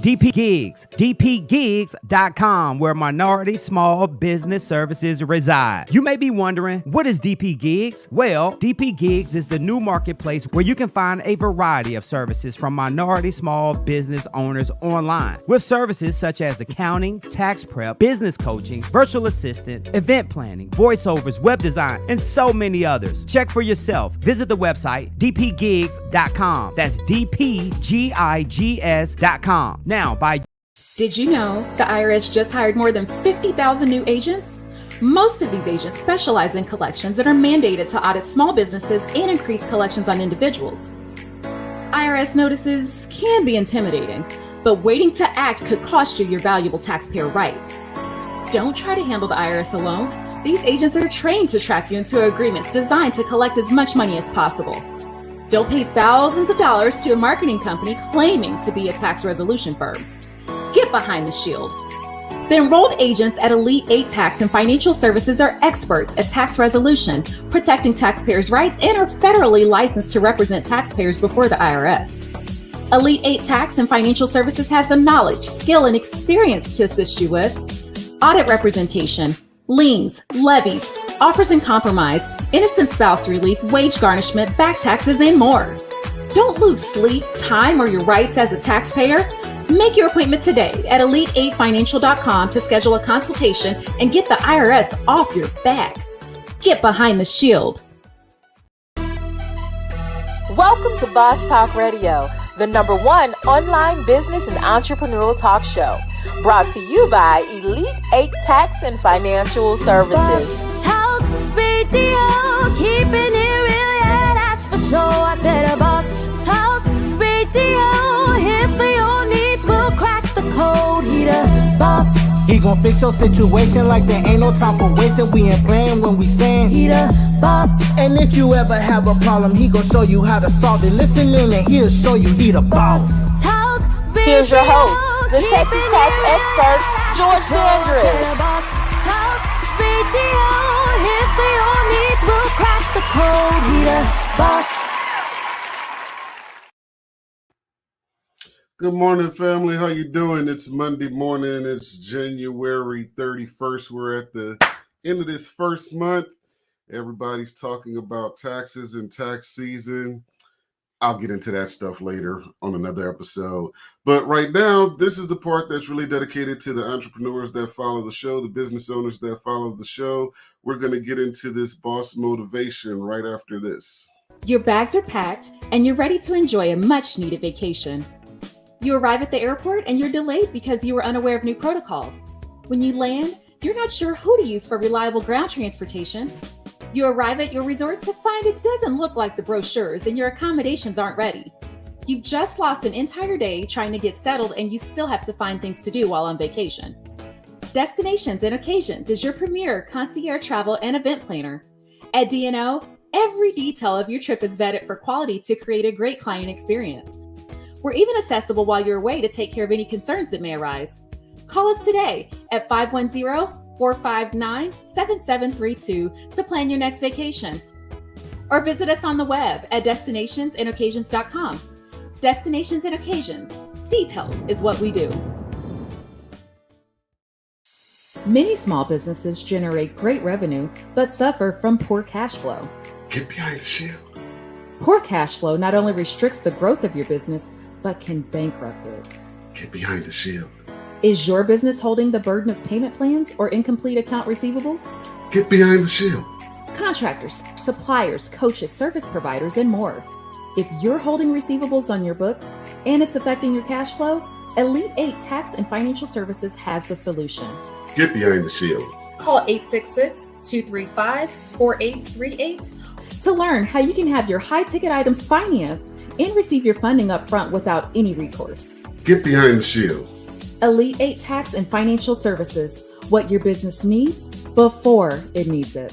DP Gigs, dpgigs.com, where minority small business services reside. You may be wondering, what is DP Gigs? Well, DP Gigs is the new marketplace where you can find a variety of services from minority small business owners online, with services such as accounting, tax prep, business coaching, virtual assistant, event planning, voiceovers, web design, and so many others. Check for yourself. Visit the website dpgigs.com. That's dpgigs.com. Now, Did you know the IRS just hired more than 50,000 new agents? Most of these agents specialize in collections and are mandated to audit small businesses and increase collections on individuals. IRS notices can be intimidating, but waiting to act could cost you your valuable taxpayer rights. Don't try to handle the IRS alone. These agents are trained to track you into agreements designed to collect as much money as possible. Don't pay thousands of dollars to a marketing company claiming to be a tax resolution firm. Get behind the shield. The enrolled agents at Elite 8 Tax and Financial Services are experts at tax resolution, protecting taxpayers' rights, and are federally licensed to represent taxpayers before the IRS. Elite 8 Tax and Financial Services has the knowledge, skill, and experience to assist you with audit representation, liens, levies, offers in compromise, innocent spouse relief, wage garnishment, back taxes, and more. Don't lose sleep, time, or your rights as a taxpayer. Make your appointment today at elite8financial.com to schedule a consultation and get the IRS off your back. Get behind the shield. Welcome to Boss Talk Radio, the #1 online business and entrepreneurial talk show. Brought to you by Elite 8 Tax and Financial Services. Boss Talk Radio, keeping it real, yeah, that's for sure. I said a Boss Talk Radio, here for your needs, we'll crack the code. He the boss. He gon' fix your situation like there ain't no time for wasting. We ain't playing when we saying He the boss. And if you ever have a problem, he gon' show you how to solve it. Listen in and he'll show you he the boss. Talk Radio. Here's your host, the sexy tax expert, George Dandridge. Boss Talk Radio, here for your needs, we'll crack the code. He the boss. Good morning, family. How you doing? It's Monday morning. It's January 31st. We're at the end of this first month. Everybody's talking about taxes and tax season. I'll get into that stuff later on another episode. But right now, this is the part that's really dedicated to the entrepreneurs that follow the show, the business owners that follow the show. We're going to get into this boss motivation right after this. Your bags are packed and you're ready to enjoy a much-needed vacation. You arrive at the airport and you're delayed because you were unaware of new protocols. When you land, you're not sure who to use for reliable ground transportation. You arrive at your resort to find it doesn't look like the brochures and your accommodations aren't ready. You've just lost an entire day trying to get settled and you still have to find things to do while on vacation. Destinations and Occasions is your premier concierge travel and event planner. At D&O, every detail of your trip is vetted for quality to create a great client experience. We're even accessible while you're away to take care of any concerns that may arise. Call us today at 510-459-7732 to plan your next vacation. Or visit us on the web at destinationsandoccasions.com. Destinations and Occasions. Details is what we do. Many small businesses generate great revenue, but suffer from poor cash flow. Get behind the shield. Poor cash flow not only restricts the growth of your business, but can bankrupt it. Get behind the shield. Is your business holding the burden of payment plans or incomplete account receivables? Get behind the shield. Contractors, suppliers, coaches, service providers, and more. If you're holding receivables on your books and it's affecting your cash flow, Elite 8 Tax and Financial Services has the solution. Get behind the shield. Call 866-235-4838 to learn how you can have your high-ticket items financed and receive your funding up front without any recourse. Get behind the shield. Elite 8 Tax and Financial Services. What your business needs before it needs it.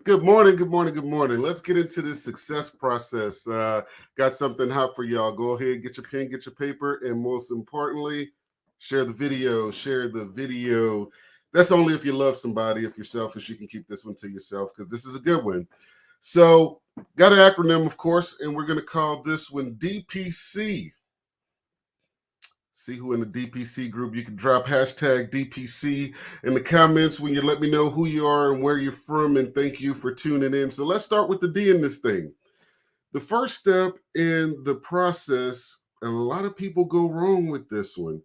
Good morning, good morning, good morning. Let's get into this success process. Got something hot for y'all. Go ahead, get your pen, get your paper, and most importantly, share the video. Share the video. That's only if you love somebody. If you're selfish, you can keep this one to yourself because this is a good one. So, got an acronym, of course, and we're going to call this one DPC. See who in the DPC group. You can drop hashtag DPC in the comments when you let me know who you are and where you're from, and thank you for tuning in. So let's start with the D in this thing. The first step in the process, and a lot of people go wrong with this one,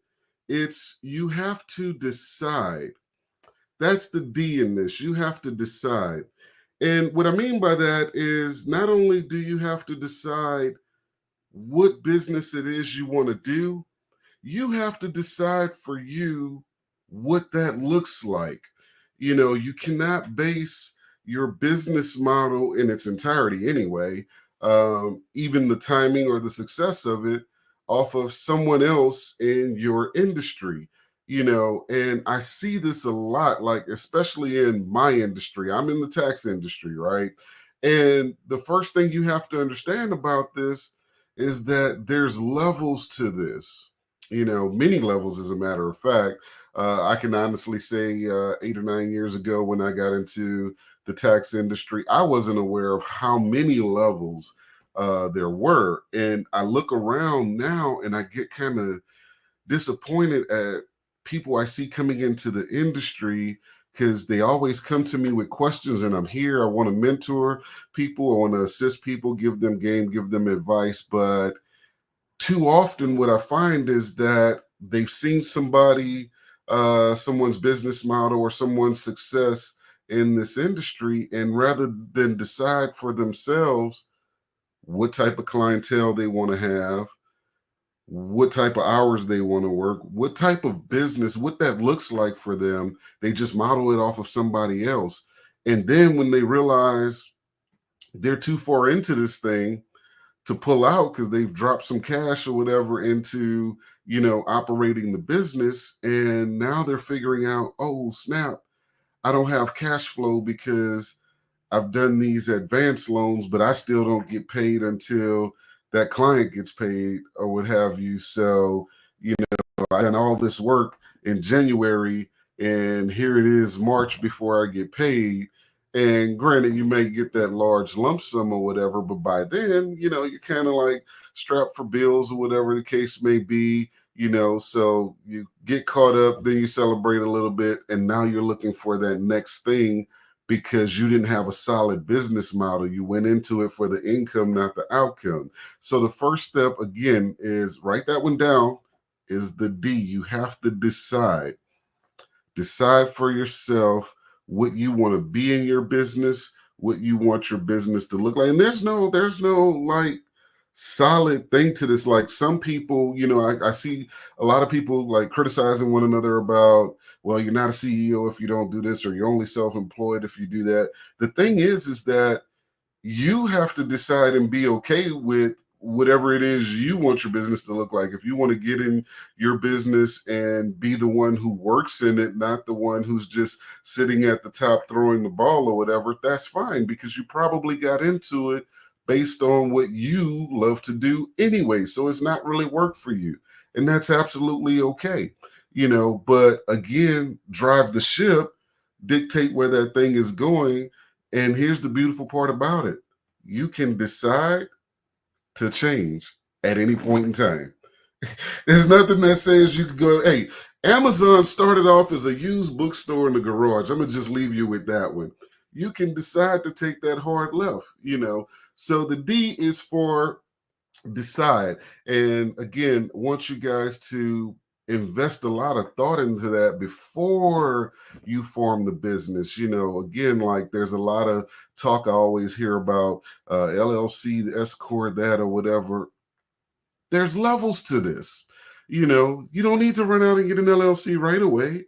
it's you have to decide. That's the D in this. You have to decide. And what I mean by that is not only do you have to decide what business it is you want to do, you have to decide for you what that looks like. You know, you cannot base your business model in its entirety anyway, even the timing or the success of it, off of someone else in your industry. You know, and I see this a lot, like especially in my industry. I'm in the tax industry, right? And the first thing you have to understand about this is that there's levels to this. You know, many levels, as a matter of fact. I can honestly say 8 or 9 years ago when I got into the tax industry, I wasn't aware of how many levels there were. And I look around now and I get kind of disappointed at people I see coming into the industry because they always come to me with questions, and I'm here. I want to mentor people. I want to assist people, give them game, give them advice. But too often what I find is that they've seen somebody, someone's business model or someone's success in this industry, and rather than decide for themselves what type of clientele they want to have, what type of hours they want to work, what type of business, what that looks like for them, they just model it off of somebody else. And then when they realize they're too far into this thing to pull out because they've dropped some cash or whatever into, you know, operating the business, and now they're figuring out, oh snap, I don't have cash flow because I've done these advance loans, but I still don't get paid until that client gets paid or what have you. So, you know, I done all this work in January and here it is March before I get paid. And granted, you may get that large lump sum or whatever, but by then, you know, you're kind of like strapped for bills or whatever the case may be, you know, so you get caught up, then you celebrate a little bit, and now you're looking for that next thing because you didn't have a solid business model. You went into it for the income, not the outcome. So the first step, again, is write that one down, is the D. You have to decide. Decide for yourself what you want to be in your business, what you want your business to look like. And there's no like solid thing to this. Like some people, you know, I see a lot of people like criticizing one another about, well, you're not a CEO if you don't do this, or you're only self-employed if you do that. The thing is that you have to decide and be okay with whatever it is you want your business to look like. If you want to get in your business and be the one who works in it, not the one who's just sitting at the top throwing the ball or whatever, that's fine, because you probably got into it based on what you love to do anyway. So it's not really work for you. And that's absolutely okay. You know, but again, drive the ship, dictate where that thing is going. And here's the beautiful part about it. You can decide to change at any point in time. There's nothing that says you could go, hey, Amazon started off as a used bookstore in the garage. I'm going to just leave you with that one. You can decide to take that hard left, you know. So the D is for decide. And again, I want you guys to invest a lot of thought into that before you form the business. You know, again, like there's a lot of talk I always hear about LLC, the S corp, that or whatever. There's levels to this. You know, you don't need to run out and get an LLC right away,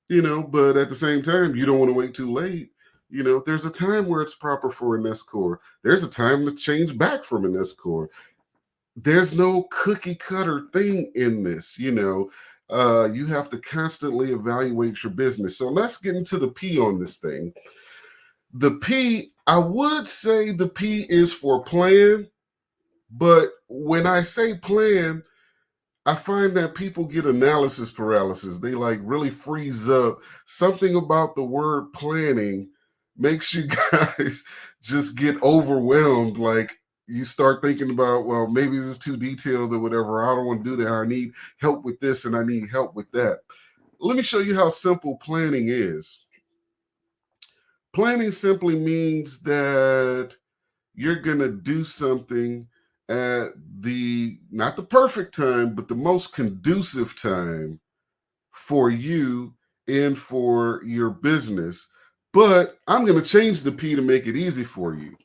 you know, but at the same time, you don't want to wait too late. You know, there's a time where it's proper for an S corp. There's a time to change back from an S corp. There's no cookie cutter thing in this, you know. You have to constantly evaluate your business. So let's get into the P on this thing. The P I would say the P is for plan, but when I say plan, I find that people get analysis paralysis. They like really freeze up. Something about the word planning makes you guys just get overwhelmed. Like you start thinking about, well, maybe this is too detailed or whatever. I don't want to do that. I need help with this and I need help with that. Let me show you how simple planning is. Planning simply means that you're going to do something at not the perfect time, but the most conducive time for you and for your business. But I'm going to change the P to make it easy for you.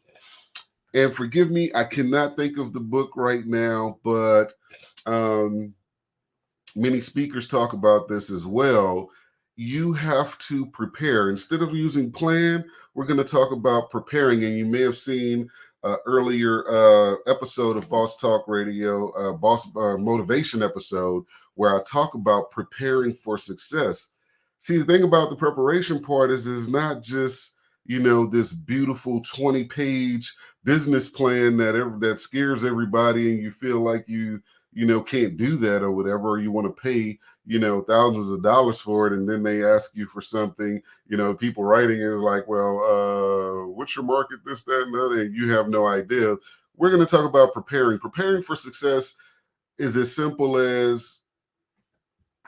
And forgive me, I cannot think of the book right now, but many speakers talk about this as well. You have to prepare. Instead of using plan, we're going to talk about preparing. And you may have seen earlier episode of Boss Talk Radio, Boss Motivation episode, where I talk about preparing for success. See, the thing about the preparation part is not just, this beautiful 20-page business plan that scares everybody and you feel like you can't do that or whatever, or you want to pay, thousands of dollars for it. And then they ask you for something, people writing is like, well, what's your market, this, that, and the other, and you have no idea. We're going to talk about preparing. Preparing for success is as simple as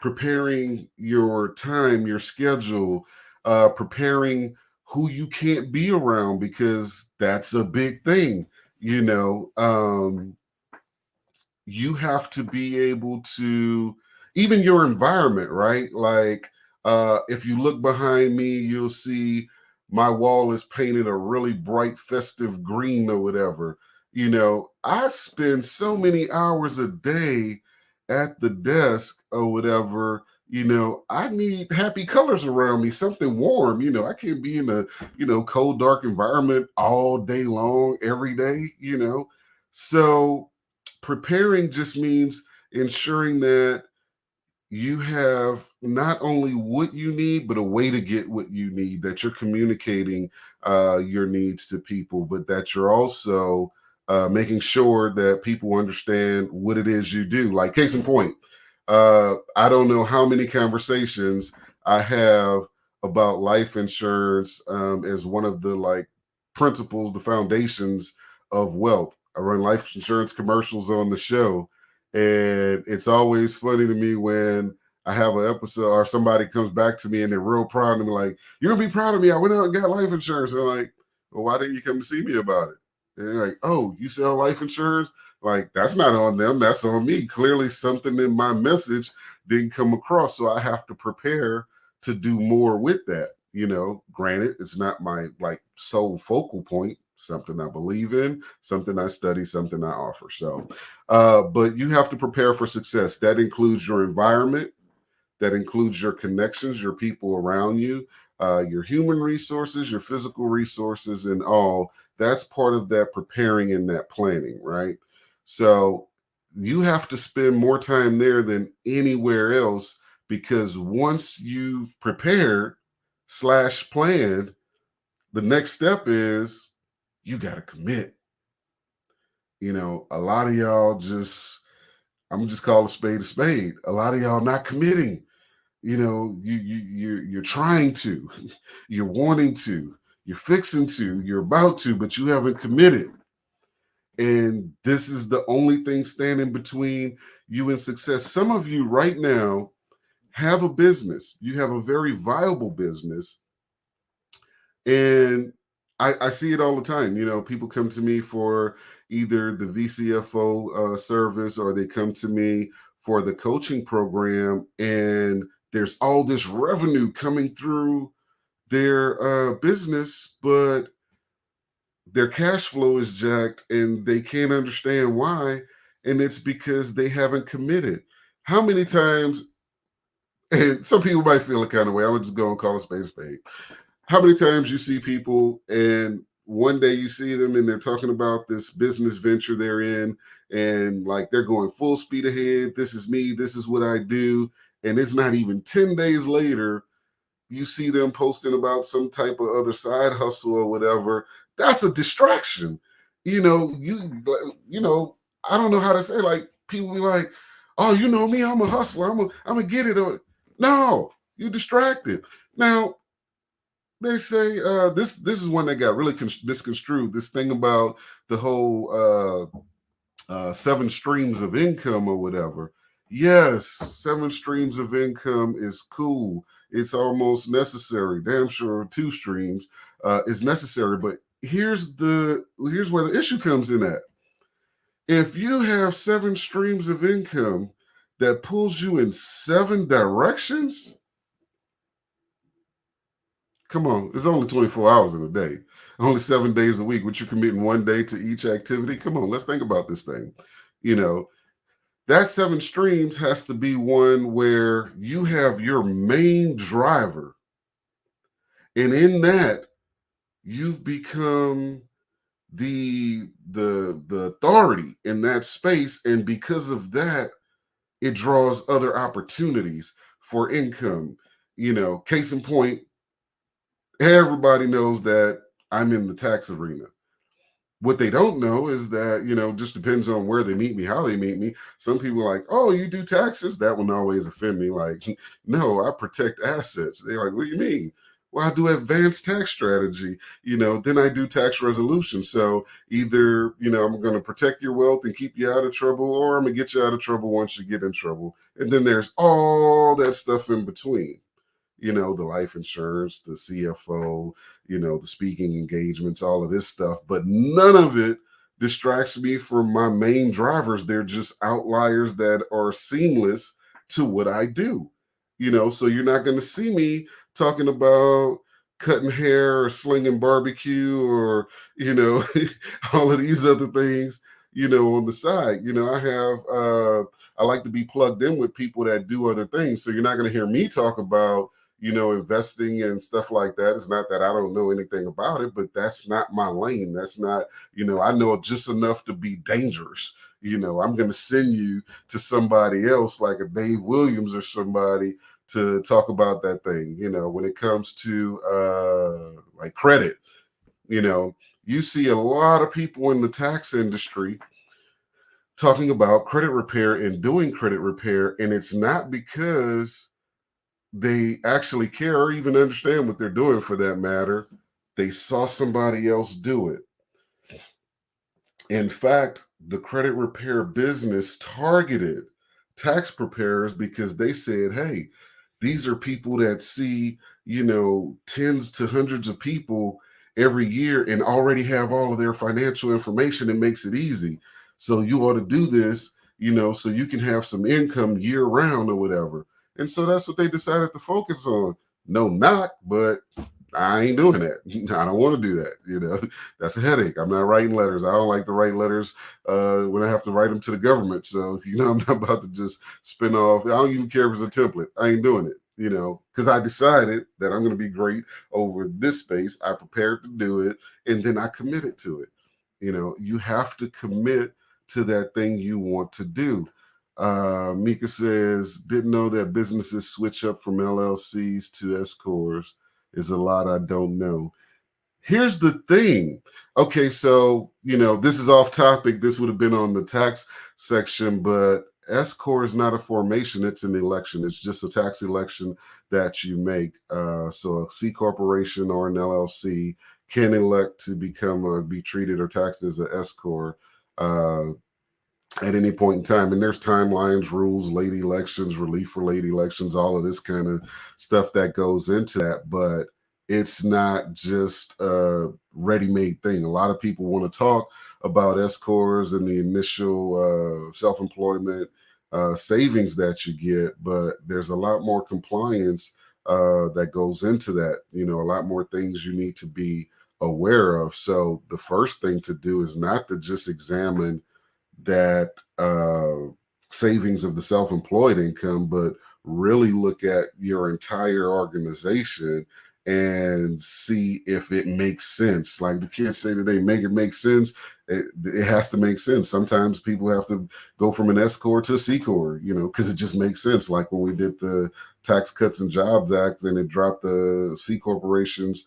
preparing your time, your schedule, preparing who you can't be around, because that's a big thing, you have to be able to, even your environment, right? Like if you look behind me, you'll see my wall is painted a really bright festive green or whatever. I spend so many hours a day at the desk or whatever. I need happy colors around me, something warm. I can't be in a cold, dark environment all day long, every day, So preparing just means ensuring that you have not only what you need, but a way to get what you need, that you're communicating your needs to people, but that you're also making sure that people understand what it is you do. Like case in point, I don't know how many conversations I have about life insurance as one of the principles, the foundations of wealth. I run life insurance commercials on the show, and it's always funny to me when I have an episode or somebody comes back to me and they're real proud of me, like, you're gonna be proud of me. I went out and got life insurance. And I'm like, well, why didn't you come to see me about it? And they're like, oh, you sell life insurance? Like, that's not on them, that's on me. Clearly something in my message didn't come across. So I have to prepare to do more with that. Granted, it's not my sole focal point, something I believe in, something I study, something I offer. So, but you have to prepare for success. That includes your environment, that includes your connections, your people around you, your human resources, your physical resources, and all. That's part of that preparing and that planning, right? So you have to spend more time there than anywhere else, because once you've prepared / planned, the next step is you got to commit. A lot of y'all I'm just call a spade. A lot of y'all not committing. You're trying to, you're wanting to, you're fixing to, you're about to, but you haven't committed. And this is the only thing standing between you and success. Some of you right now have a business. You have a very viable business. And I see it all the time. People come to me for either the VCFO service, or they come to me for the coaching program, and there's all this revenue coming through their business, but their cash flow is jacked and they can't understand why. And it's because they haven't committed. How many times, and some people might feel a kind of way, I would just go and call a spade a spade. How many times you see people and one day you see them and they're talking about this business venture they're in, and they're going full speed ahead. This is me. This is what I do. And it's not even 10 days later, you see them posting about some type of other side hustle or whatever. That's a distraction. You know, I don't know how to say, like, people be like, oh, you know me, I'm a hustler. I'm gonna get it. No, you distracted. Now, they say this is one that got really misconstrued. This thing about the whole 7 streams of income or whatever. Yes, 7 streams of income is cool. It's almost necessary. Damn sure 2 streams is necessary. But here's where the issue comes in at. If you have 7 streams of income that pulls you in 7 directions, come on, it's only 24 hours in a day, only 7 days a week, which you're committing 1 day to each activity. Come on, let's think about this thing. You know, that 7 streams has to be one where you have your main driver. And in that, you've become the authority in that space. And because of that, it draws other opportunities for income. You know, case in point, everybody knows that I'm in the tax arena. What they don't know is that, you know, just depends on where they meet me, how they meet me. Some people are like, oh, you do taxes? That one always offend me. Like, no, I protect assets. They're like, what do you mean? Well, I do advanced tax strategy, you know, then I do tax resolution. So either, you know, I'm going to protect your wealth and keep you out of trouble, or I'm going to get you out of trouble once you get in trouble. And then there's all that stuff in between. You know, the life insurance, the CFO, you know, the speaking engagements, all of this stuff. But none of it distracts me from my main drivers. They're just outliers that are seamless to what I do. You know, so you're not going to see me talking about cutting hair or slinging barbecue or, you know, all of these other things, you know, on the side. You know, I like to be plugged in with people that do other things. So you're not going to hear me talk about, you know, investing and stuff like that. It's not that I don't know anything about it, but that's not my lane. That's not, you know, I know just enough to be dangerous. You know, I'm going to send you to somebody else like a Dave Williams or somebody to talk about that thing. You know, when it comes to like credit, you know, you see a lot of people in the tax industry talking about credit repair and doing credit repair. And it's not because they actually care or even understand what they're doing, for that matter. They saw somebody else do it. In fact, the credit repair business targeted tax preparers because they said, hey, these are people that see, you know, tens to hundreds of people every year and already have all of their financial information. It makes it easy. So you ought to do this, you know, so you can have some income year round or whatever. And so that's what they decided to focus on. No knock, but I ain't doing that. I don't want to do that. You know, that's a headache. I'm not writing letters. I don't like to write letters when I have to write them to the government. So, you know, I'm not about to just spin off. I don't even care if it's a template. I ain't doing it, you know, because I decided that I'm going to be great over this space. I prepared to do it, and then I committed to it. You know, you have to commit to that thing you want to do. Mika says, didn't know that businesses switch up from LLCs to S-Corps. Is a lot I don't know. Here's the thing. Okay, so, you know, this is off topic. This would have been on the tax section, but S-Corps is not a formation. It's an election. It's just a tax election that you make. So a C corporation or an LLC can elect to be treated or taxed as an S-Corps at any point in time. And there's timelines, rules, late elections, relief for late elections, all of this kind of stuff that goes into that. But it's not just a ready-made thing. A lot of people want to talk about S-Corps and the initial self-employment savings that you get, but there's a lot more compliance that goes into that. You know, a lot more things you need to be aware of. So the first thing to do is not to just examine that savings of the self-employed income, but really look at your entire organization and see if it makes sense. Like the kids say today, make it make sense. It has to make sense. Sometimes people have to go from an S-Corps to a C-Corps, you know, because it just makes sense. Like when we did the Tax Cuts and Jobs Act and it dropped the C corporations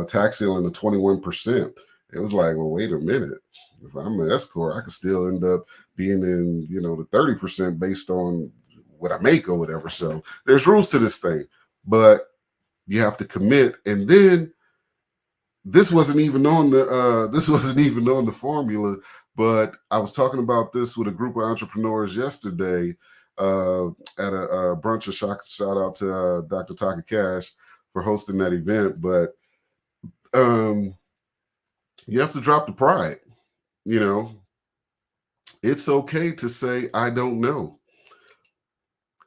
tax ceiling of 21%. It was like, well, wait a minute. If I'm an S corp, I could still end up being in, the 30% based on what I make or whatever. So there's rules to this thing, but you have to commit. And then this wasn't even on the formula, but I was talking about this with a group of entrepreneurs yesterday at a brunch. Shout out to Dr. Taka Cash for hosting that event. But you have to drop the pride. It's okay to say, I don't know.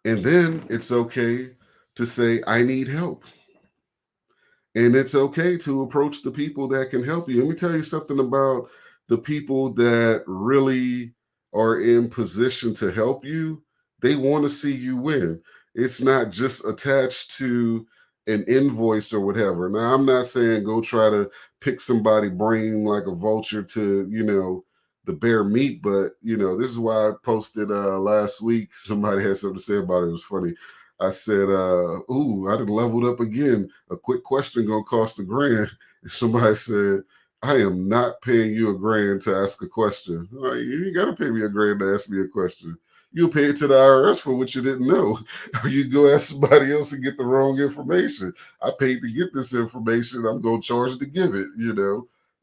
And then it's okay to say, I need help. And it's okay to approach the people that can help you. Let me tell you something about the people that really are in position to help you. They want to see you win. It's not just attached to an invoice or whatever. Now, I'm not saying go try to pick somebody brain like a vulture to, the bare meat, but, this is why I posted last week. Somebody had something to say about it. It was funny. I said, I done leveled up again. A quick question gonna cost $1,000. And somebody said, I am not paying you $1,000 to ask a question. Like, you ain't gotta pay me $1,000 to ask me a question. You'll pay it to the IRS for what you didn't know. Or you go ask somebody else and get the wrong information. I paid to get this information. I'm gonna charge to give it,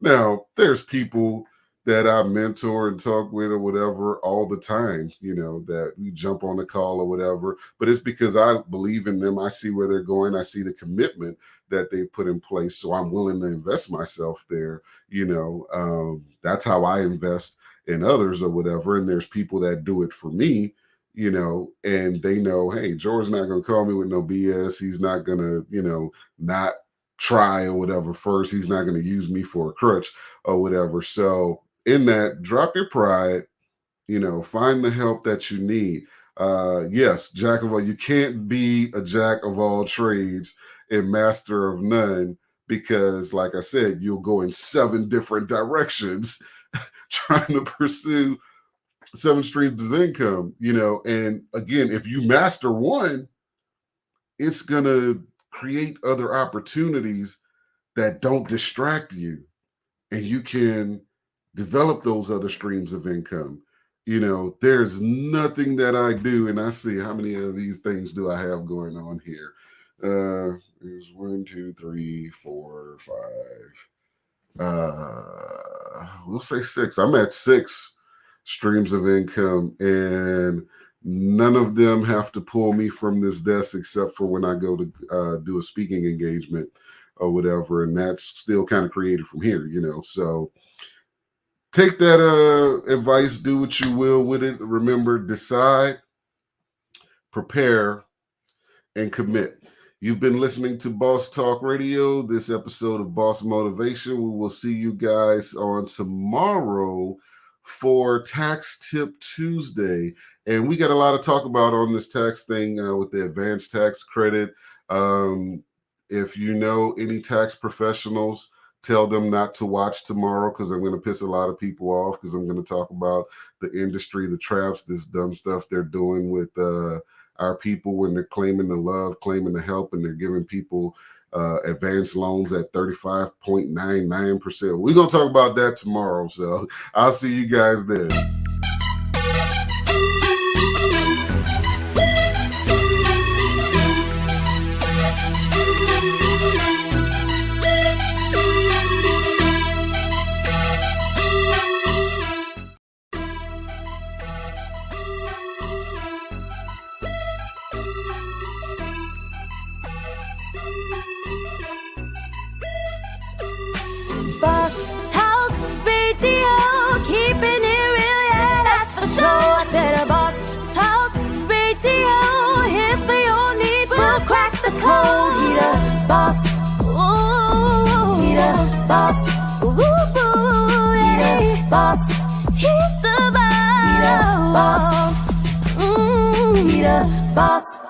Now, there's people that I mentor and talk with or whatever all the time, that we jump on the call or whatever, but it's because I believe in them. I see where they're going. I see the commitment that they've put in place. So I'm willing to invest myself there. That's how I invest in others or whatever. And there's people that do it for me, and they know, hey, George's not going to call me with no BS. He's not going to, not try or whatever first. He's not going to use me for a crutch or whatever. So in that, drop your pride, find the help that you need. Yes, jack of all, you can't be a jack of all trades and master of none, because like I said, you'll go in 7 different directions trying to pursue 7 streams of income, and again, if you master one, it's going to create other opportunities that don't distract you, and you can develop those other streams of income. There's nothing that I do, and I see how many of these things do I have going on here. There's 1, 2, 3, 4, 5. We'll say 6. I'm at 6 streams of income, and none of them have to pull me from this desk except for when I go to do a speaking engagement or whatever, and that's still kind of created from here, So take that advice, do what you will with it. Remember, decide, prepare, and commit. You've been listening to Boss Talk Radio, this episode of Boss Motivation. We will see you guys on tomorrow for Tax Tip Tuesday. And we got a lot to talk about on this tax thing with the advanced tax credit. If you know any tax professionals, tell them not to watch tomorrow, because I'm going to piss a lot of people off, because I'm going to talk about the industry, the traps, this dumb stuff they're doing with our people when they're claiming the love, claiming the help, and they're giving people advanced loans at 35.99%. We're going to talk about that tomorrow, so I'll see you guys then. Boss Talk Radio, keeping it real, yeah, that's for sure. I said a Boss Talk Radio, here for your needs, we'll crack the code. He the boss, ooh, he the boss, ooh, he the boss, he's the boss, he the boss, he the boss.